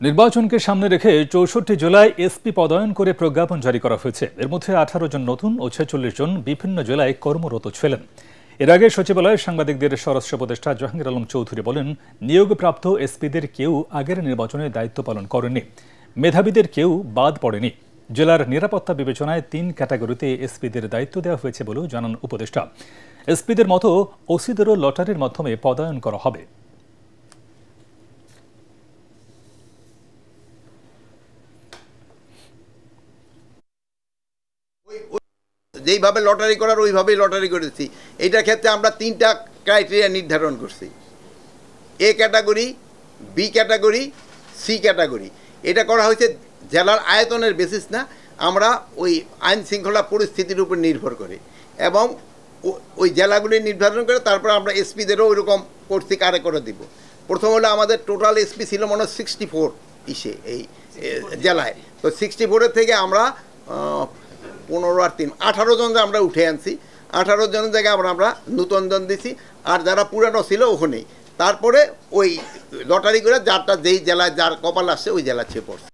নির্বাচনকে সামনে রেখে ৬৪ জেলায় এসপি পদায়ন করে প্রজ্ঞাপন জারি করা হয়েছে। এর মধ্যে ১৮ জন নতুন ও ৪৬ জন বিভিন্ন জেলায় কর্মরত ছিলেন। এর আগে সচিবালয়ে সাংবাদিকদের স্বরাষ্ট্র উপদেষ্টা জাহাঙ্গীর আলম চৌধুরী বলেন, নিয়োগপ্রাপ্ত এসপিদের কেউ আগের নির্বাচনে দায়িত্ব পালন করেনি, মেধাবীদের কেউ বাদ পড়েনি। জেলার নিরাপত্তা বিবেচনায় ৩ ক্যাটাগরিতে এসপিদের দায়িত্ব দেওয়া হয়েছে বলেও জানান উপদেষ্টা। এসপিদের মতো ওসিদেরও লটারির মাধ্যমে পদায়ন করা হবে। যেইভাবে লটারি করার ওইভাবেই লটারি করেছি। এইটার ক্ষেত্রে আমরা 3টা ক্রাইটেরিয়া নির্ধারণ করছি: A category, B category, C category. এটা করা হয়েছে জেলার আয়তনের বেসিস না, আমরা ওই আইন শৃঙ্খলা পরিস্থিতির উপর নির্ভর করে এবং ওই জেলাগুলি নির্ধারণ করে তারপর আমরা এসপিদেরও ওইরকম করছি কারে করে দিব। প্রথম হলো আমাদের টোটাল এসপি ছিল মনে হয় 64 এই জেলায়। তো 64-এর থেকে আমরা 15 আর 3 18 জন আমরা উঠে আনছি। 18 জনের জায়গায় আমরা নতুন জন দিছি, আর যারা পুরানো ছিল ওখানেই। তারপরে ওই লটারি করে যারটা যেই জেলায় যার কপাল আসছে ওই জেলা ছেয়ে পড়ছে।